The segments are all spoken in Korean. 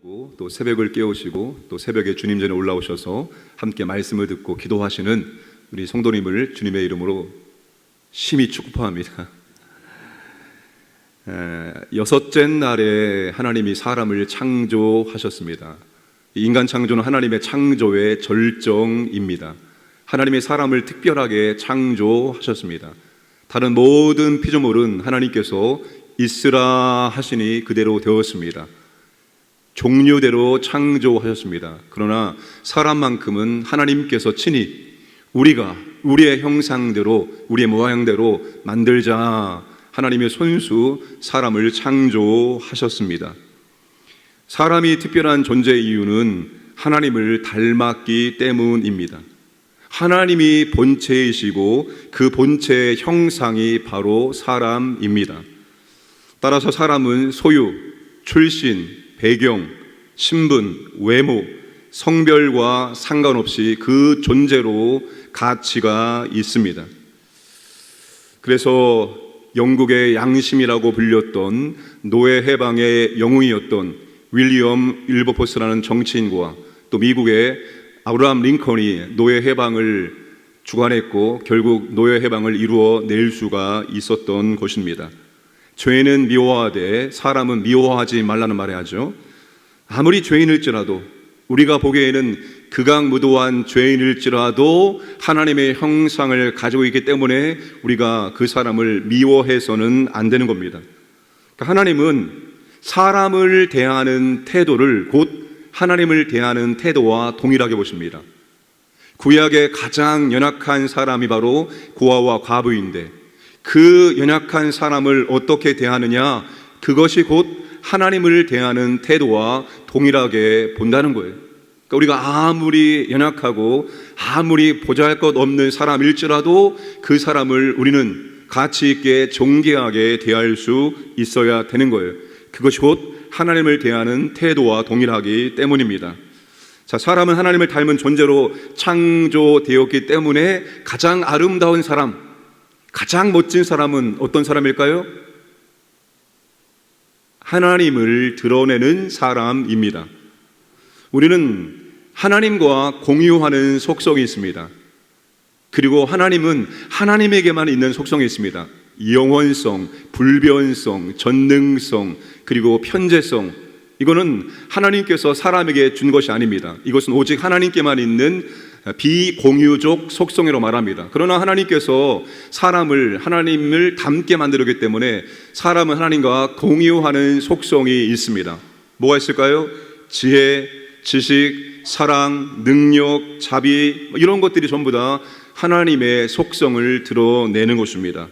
하고 또 새벽을 깨우시고 또 새벽에 주님 전에 올라오셔서 함께 말씀을 듣고 기도하시는 우리 성도님을 주님의 이름으로 심히 축복합니다. 여섯째 날에 하나님이 사람을 창조하셨습니다. 인간 창조는 하나님의 창조의 절정입니다. 하나님의 사람을 특별하게 창조하셨습니다. 다른 모든 피조물은 하나님께서 있으라 하시니 그대로 되었습니다. 종류대로 창조하셨습니다. 그러나 사람만큼은 하나님께서 친히 우리가 우리의 형상대로 우리의 모양대로 만들자 하나님의 손수 사람을 창조하셨습니다. 사람이 특별한 존재의 이유는 하나님을 닮았기 때문입니다. 하나님이 본체이시고 그 본체의 형상이 바로 사람입니다. 따라서 사람은 소유, 출신, 배경, 신분, 외모, 성별과 상관없이 그 존재로 가치가 있습니다. 그래서 영국의 양심이라고 불렸던 노예 해방의 영웅이었던 윌리엄 윌버포스라는 정치인과 또 미국의 아브라함 링컨이 노예 해방을 주관했고 결국 노예 해방을 이루어낼 수가 있었던 것입니다. 죄는 미워하되 사람은 미워하지 말라는 말을 하죠. 아무리 죄인일지라도 우리가 보기에는 극악무도한 죄인일지라도 하나님의 형상을 가지고 있기 때문에 우리가 그 사람을 미워해서는 안 되는 겁니다. 그러니까 하나님은 사람을 대하는 태도를 곧 하나님을 대하는 태도와 동일하게 보십니다. 구약의 가장 연약한 사람이 바로 고아와 과부인데 그 연약한 사람을 어떻게 대하느냐, 그것이 곧 하나님을 대하는 태도와 동일하게 본다는 거예요. 그러니까 우리가 아무리 연약하고 아무리 보잘것없는 사람일지라도 그 사람을 우리는 가치 있게 존귀하게 대할 수 있어야 되는 거예요. 그것이 곧 하나님을 대하는 태도와 동일하기 때문입니다. 자, 사람은 하나님을 닮은 존재로 창조되었기 때문에 가장 아름다운 사람, 가장 멋진 사람은 어떤 사람일까요? 하나님을 드러내는 사람입니다. 우리는 하나님과 공유하는 속성이 있습니다. 그리고 하나님은 하나님에게만 있는 속성이 있습니다. 영원성, 불변성, 전능성, 그리고 편재성. 이거는 하나님께서 사람에게 준 것이 아닙니다. 이것은 오직 하나님께만 있는 비공유적 속성이라고 말합니다. 그러나 하나님께서 사람을 하나님을 닮게 만들었기 때문에 사람은 하나님과 공유하는 속성이 있습니다. 뭐가 있을까요? 지혜, 지식, 사랑, 능력, 자비, 이런 것들이 전부 다 하나님의 속성을 드러내는 것입니다.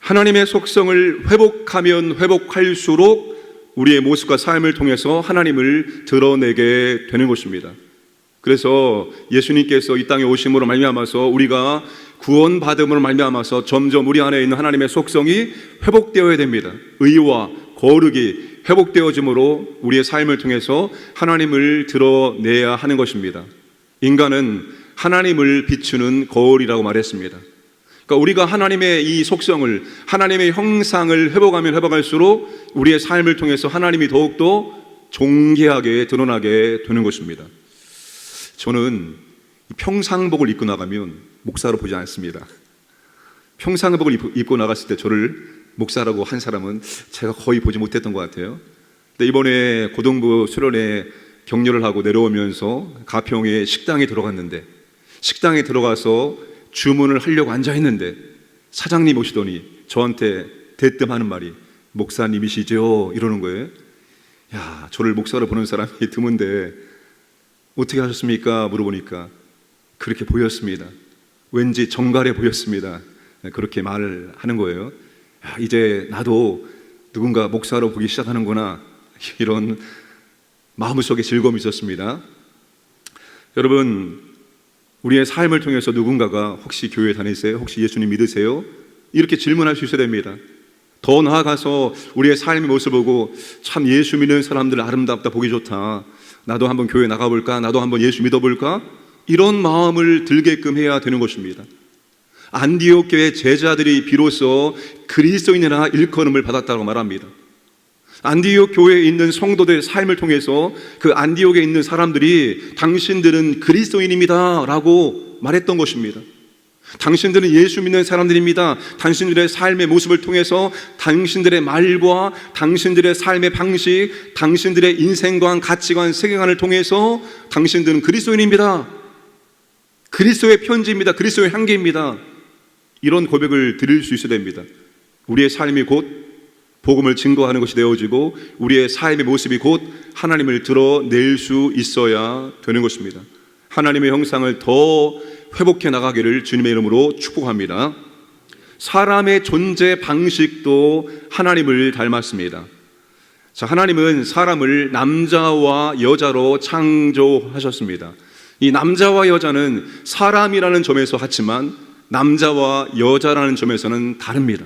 하나님의 속성을 회복하면 회복할수록 우리의 모습과 삶을 통해서 하나님을 드러내게 되는 것입니다. 그래서 예수님께서 이 땅에 오심으로 말미암아서 우리가 구원받음으로 말미암아서 점점 우리 안에 있는 하나님의 속성이 회복되어야 됩니다. 의와 거룩이 회복되어짐으로 우리의 삶을 통해서 하나님을 드러내야 하는 것입니다. 인간은 하나님을 비추는 거울이라고 말했습니다. 그러니까 우리가 하나님의 이 속성을, 하나님의 형상을 회복하면 회복할수록 우리의 삶을 통해서 하나님이 더욱더 존귀하게 드러나게 되는 것입니다. 저는 평상복을 입고 나가면 목사로 보지 않습니다. 평상복을 입고 나갔을 때 저를 목사라고 한 사람은 제가 거의 보지 못했던 것 같아요. 근데 이번에 고등부 수련회 격려를 하고 내려오면서 가평에 식당에 들어갔는데, 식당에 들어가서 주문을 하려고 앉아있는데 사장님 오시더니 저한테 대뜸 하는 말이 목사님이시죠? 이러는 거예요. 야, 저를 목사로 보는 사람이 드문데 어떻게 하셨습니까? 물어보니까 그렇게 보였습니다. 왠지 정갈해 보였습니다. 그렇게 말을 하는 거예요. 야, 이제 나도 누군가 목사로 보기 시작하는구나, 이런 마음속에 즐거움이 있었습니다. 여러분, 우리의 삶을 통해서 누군가가 혹시 교회 다니세요? 혹시 예수님 믿으세요? 이렇게 질문할 수 있어야 됩니다. 더 나아가서 우리의 삶의 모습을 보고 참 예수 믿는 사람들 아름답다, 보기 좋다, 나도 한번 교회 나가볼까? 나도 한번 예수 믿어볼까? 이런 마음을 들게끔 해야 되는 것입니다. 안디옥 교회 제자들이 비로소 그리스도인이라 일컬음을 받았다고 말합니다. 안디옥 교회에 있는 성도들의 삶을 통해서 그 안디옥에 있는 사람들이 당신들은 그리스도인입니다 라고 말했던 것입니다. 당신들은 예수 믿는 사람들입니다. 당신들의 삶의 모습을 통해서 당신들의 말과 당신들의 삶의 방식, 당신들의 인생관, 가치관, 세계관을 통해서 당신들은 그리스도인입니다. 그리스도의 편지입니다. 그리스도의 향기입니다. 이런 고백을 드릴 수 있어야 됩니다. 우리의 삶이 곧 복음을 증거하는 것이 되어지고 우리의 삶의 모습이 곧 하나님을 드러낼 수 있어야 되는 것입니다. 하나님의 형상을 더 회복해 나가기를 주님의 이름으로 축복합니다. 사람의 존재 방식도 하나님을 닮았습니다. 자, 하나님은 사람을 남자와 여자로 창조하셨습니다. 이 남자와 여자는 사람이라는 점에서 같지만 남자와 여자라는 점에서는 다릅니다.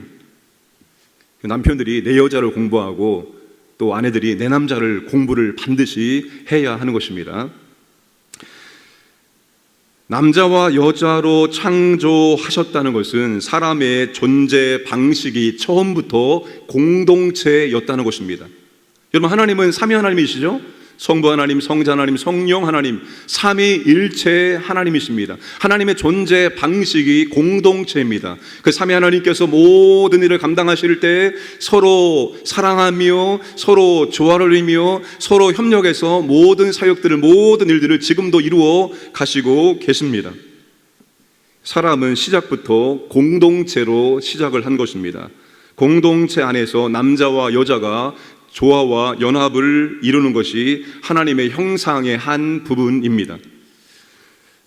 남편들이 내 여자를 공부하고 또 아내들이 내 남자를 공부를 반드시 해야 하는 것입니다. 남자와 여자로 창조하셨다는 것은 사람의 존재 방식이 처음부터 공동체였다는 것입니다. 여러분, 하나님은 삼위 하나님이시죠? 성부 하나님, 성자 하나님, 성령 하나님, 삼위일체 하나님이십니다. 하나님의 존재 방식이 공동체입니다. 그 삼위 하나님께서 모든 일을 감당하실 때 서로 사랑하며 서로 조화를 이루며 서로 협력해서 모든 사역들을, 모든 일들을 지금도 이루어 가시고 계십니다. 사람은 시작부터 공동체로 시작을 한 것입니다. 공동체 안에서 남자와 여자가 조화와 연합을 이루는 것이 하나님의 형상의 한 부분입니다.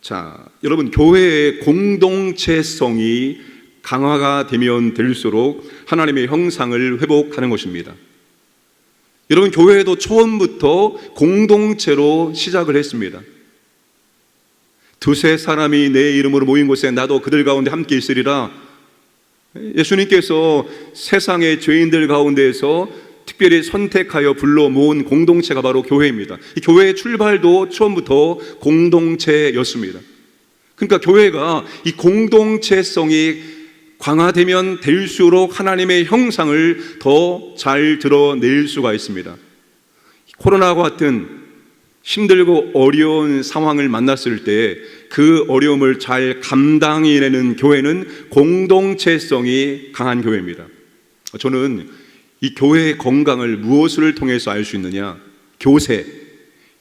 자, 여러분, 교회의 공동체성이 강화가 되면 될수록 하나님의 형상을 회복하는 것입니다. 여러분, 교회도 처음부터 공동체로 시작을 했습니다. 두세 사람이 내 이름으로 모인 곳에 나도 그들 가운데 함께 있으리라. 예수님께서 세상의 죄인들 가운데에서 특별히 선택하여 불러 모은 공동체가 바로 교회입니다. 이 교회의 출발도 처음부터 공동체였습니다. 그러니까 교회가 이 공동체성이 강화되면 될수록 하나님의 형상을 더 잘 드러낼 수가 있습니다. 코로나와 같은 힘들고 어려운 상황을 만났을 때 그 어려움을 잘 감당해내는 교회는 공동체성이 강한 교회입니다. 저는 이 교회의 건강을 무엇을 통해서 알 수 있느냐? 교세.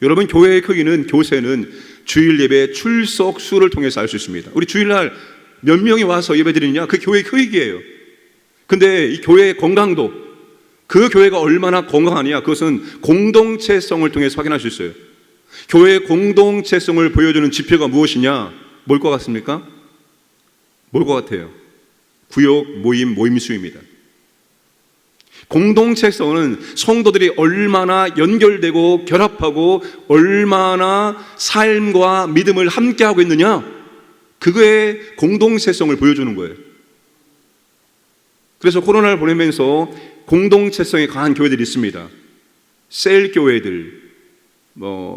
여러분, 교회의 크기는, 교세는 주일 예배 출석 수를 통해서 알 수 있습니다. 우리 주일날 몇 명이 와서 예배 드리느냐? 그 교회의 크기예요. 근데 이 교회의 건강도, 그 교회가 얼마나 건강하냐? 그것은 공동체성을 통해서 확인할 수 있어요. 교회의 공동체성을 보여주는 지표가 무엇이냐? 뭘 것 같습니까? 뭘 것 같아요? 구역 모임 수입니다. 공동체성은 성도들이 얼마나 연결되고 결합하고 얼마나 삶과 믿음을 함께하고 있느냐, 그거의 공동체성을 보여주는 거예요. 그래서 코로나를 보내면서 공동체성이 강한 교회들이 있습니다. 셀 교회들,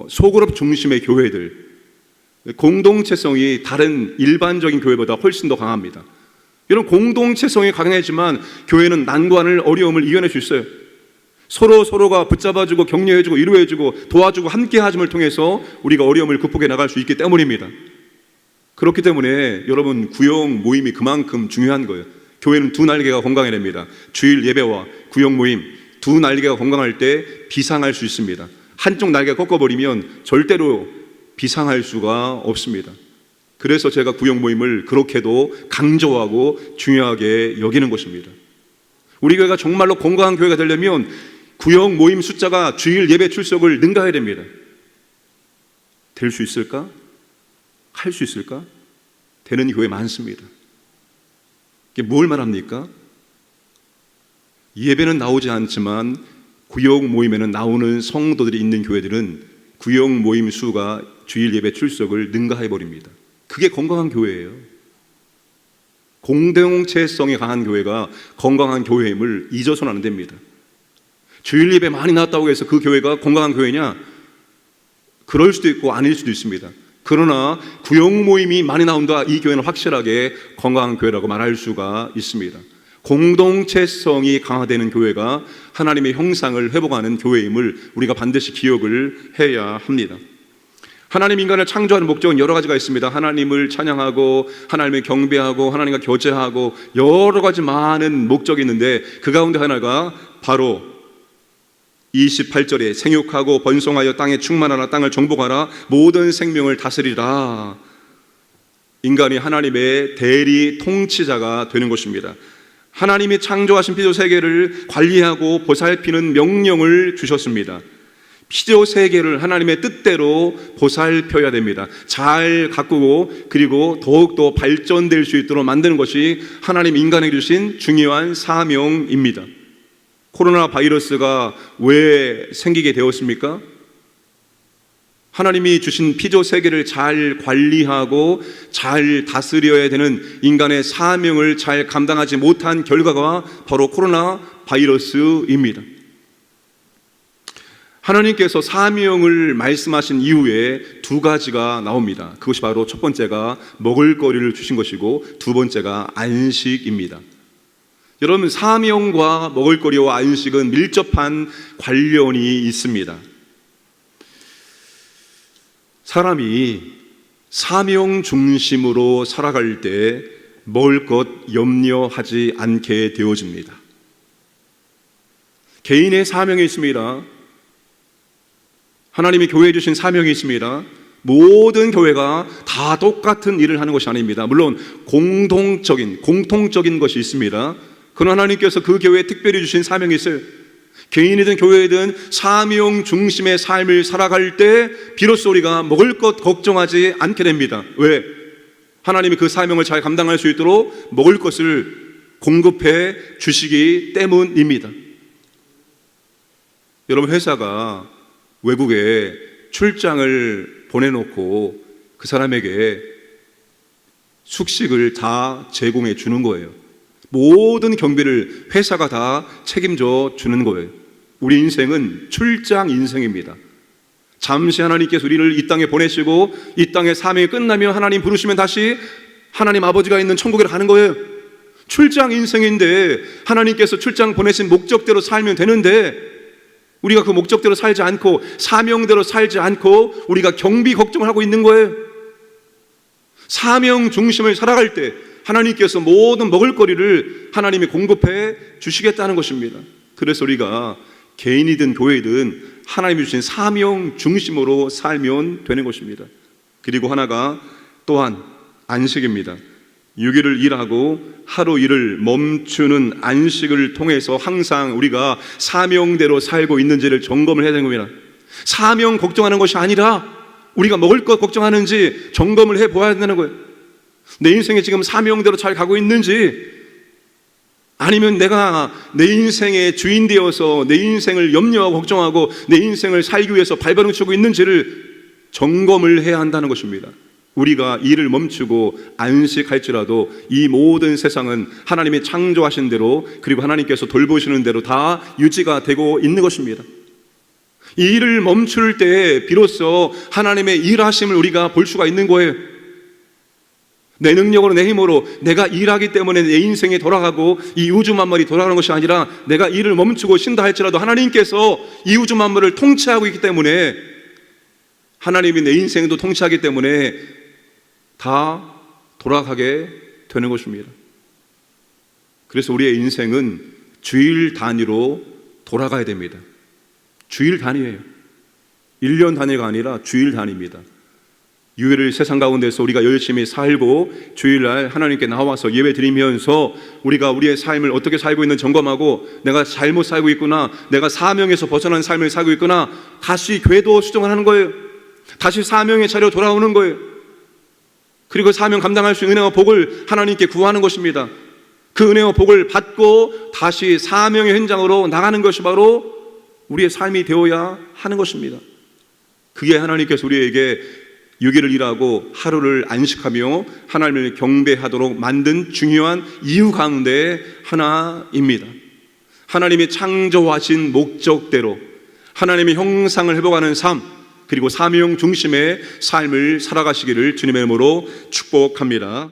소그룹 중심의 교회들, 공동체성이 다른 일반적인 교회보다 훨씬 더 강합니다. 이런 공동체성이 강해지만 교회는 난관을, 어려움을 이겨낼 수 있어요. 서로가 붙잡아주고 격려해주고 위로해주고 도와주고 함께하심을 통해서 우리가 어려움을 극복해 나갈 수 있기 때문입니다. 그렇기 때문에 여러분, 구역 모임이 그만큼 중요한 거예요. 교회는 두 날개가 건강해야 됩니다. 주일 예배와 구역 모임, 두 날개가 건강할 때 비상할 수 있습니다. 한쪽 날개가 꺾어버리면 절대로 비상할 수가 없습니다. 그래서 제가 구역 모임을 그렇게도 강조하고 중요하게 여기는 것입니다. 우리 교회가 정말로 건강한 교회가 되려면 구역 모임 숫자가 주일 예배 출석을 능가해야 됩니다. 될 수 있을까? 할 수 있을까? 되는 교회 많습니다. 이게 뭘 말합니까? 예배는 나오지 않지만 구역 모임에는 나오는 성도들이 있는 교회들은 구역 모임 수가 주일 예배 출석을 능가해버립니다. 그게 건강한 교회예요. 공동체성이 강한 교회가 건강한 교회임을 잊어서는 안 됩니다. 주일 예배 많이 나왔다고 해서 그 교회가 건강한 교회냐? 그럴 수도 있고 아닐 수도 있습니다. 그러나 구역 모임이 많이 나온다, 이 교회는 확실하게 건강한 교회라고 말할 수가 있습니다. 공동체성이 강화되는 교회가 하나님의 형상을 회복하는 교회임을 우리가 반드시 기억을 해야 합니다. 하나님 인간을 창조하는 목적은 여러 가지가 있습니다. 하나님을 찬양하고 하나님을 경배하고 하나님과 교제하고 여러 가지 많은 목적이 있는데 그 가운데 하나가 바로 28절에 생육하고 번성하여 땅에 충만하라, 땅을 정복하라, 모든 생명을 다스리라. 인간이 하나님의 대리 통치자가 되는 것입니다. 하나님이 창조하신 피조 세계를 관리하고 보살피는 명령을 주셨습니다. 피조 세계를 하나님의 뜻대로 보살펴야 됩니다. 잘 가꾸고 그리고 더욱더 발전될 수 있도록 만드는 것이 하나님 인간에게 주신 중요한 사명입니다. 코로나 바이러스가 왜 생기게 되었습니까? 하나님이 주신 피조 세계를 잘 관리하고 잘 다스려야 되는 인간의 사명을 잘 감당하지 못한 결과가 바로 코로나 바이러스입니다. 하나님께서 사명을 말씀하신 이후에 두 가지가 나옵니다. 그것이 바로 첫 번째가 먹을 거리를 주신 것이고 두 번째가 안식입니다. 여러분, 사명과 먹을 거리와 안식은 밀접한 관련이 있습니다. 사람이 사명 중심으로 살아갈 때 먹을 것 염려하지 않게 되어집니다. 개인의 사명이 있습니다. 하나님이 교회에 주신 사명이 있습니다. 모든 교회가 다 똑같은 일을 하는 것이 아닙니다. 물론 공통적인 것이 있습니다. 그러나 하나님께서 그 교회에 특별히 주신 사명이 있어요. 개인이든 교회이든 사명 중심의 삶을 살아갈 때 비로소 우리가 먹을 것 걱정하지 않게 됩니다. 왜? 하나님이 그 사명을 잘 감당할 수 있도록 먹을 것을 공급해 주시기 때문입니다. 여러분, 회사가 외국에 출장을 보내놓고 그 사람에게 숙식을 다 제공해 주는 거예요. 모든 경비를 회사가 다 책임져 주는 거예요. 우리 인생은 출장 인생입니다. 잠시 하나님께서 우리를 이 땅에 보내시고 이 땅의 사명이 끝나면 하나님 부르시면 다시 하나님 아버지가 있는 천국에 가는 거예요. 출장 인생인데 하나님께서 출장 보내신 목적대로 살면 되는데 우리가 그 목적대로 살지 않고 사명대로 살지 않고 우리가 경비 걱정을 하고 있는 거예요. 사명 중심을 살아갈 때 하나님께서 모든 먹을 거리를 하나님이 공급해 주시겠다는 것입니다. 그래서 우리가 개인이든 교회이든 하나님이 주신 사명 중심으로 살면 되는 것입니다. 그리고 하나가 또한 안식입니다. 6일을 일하고 하루 일을 멈추는 안식을 통해서 항상 우리가 사명대로 살고 있는지를 점검을 해야 되는 겁니다. 사명 걱정하는 것이 아니라 우리가 먹을 것 걱정하는지 점검을 해보아야 된다는 거예요. 내 인생에 지금 사명대로 잘 가고 있는지, 아니면 내가 내 인생의 주인 되어서 내 인생을 염려하고 걱정하고 내 인생을 살기 위해서 발버둥 치고 있는지를 점검을 해야 한다는 것입니다. 우리가 일을 멈추고 안식할지라도 이 모든 세상은 하나님이 창조하신 대로 그리고 하나님께서 돌보시는 대로 다 유지가 되고 있는 것입니다. 이 일을 멈출 때 비로소 하나님의 일하심을 우리가 볼 수가 있는 거예요. 내 능력으로 내 힘으로 내가 일하기 때문에 내 인생이 돌아가고 이 우주 만물이 돌아가는 것이 아니라 내가 일을 멈추고 쉰다 할지라도 하나님께서 이 우주 만물을 통치하고 있기 때문에, 하나님이 내 인생도 통치하기 때문에 다 돌아가게 되는 것입니다. 그래서 우리의 인생은 주일 단위로 돌아가야 됩니다. 주일 단위예요. 1년 단위가 아니라 주일 단위입니다. 유일을 세상 가운데서 우리가 열심히 살고 주일날 하나님께 나와서 예배 드리면서 우리가 우리의 삶을 어떻게 살고 있는 점검하고 내가 잘못 살고 있구나, 내가 사명에서 벗어난 삶을 살고 있구나, 다시 궤도 수정을 하는 거예요. 다시 사명의 자리로 돌아오는 거예요. 그리고 사명 감당할 수 있는 은혜와 복을 하나님께 구하는 것입니다. 그 은혜와 복을 받고 다시 사명의 현장으로 나가는 것이 바로 우리의 삶이 되어야 하는 것입니다. 그게 하나님께서 우리에게 6일을 일하고 하루를 안식하며 하나님을 경배하도록 만든 중요한 이유 가운데 하나입니다. 하나님이 창조하신 목적대로 하나님의 형상을 회복하는 삶, 그리고 사명 중심의 삶을 살아가시기를 주님의 이름으로 축복합니다.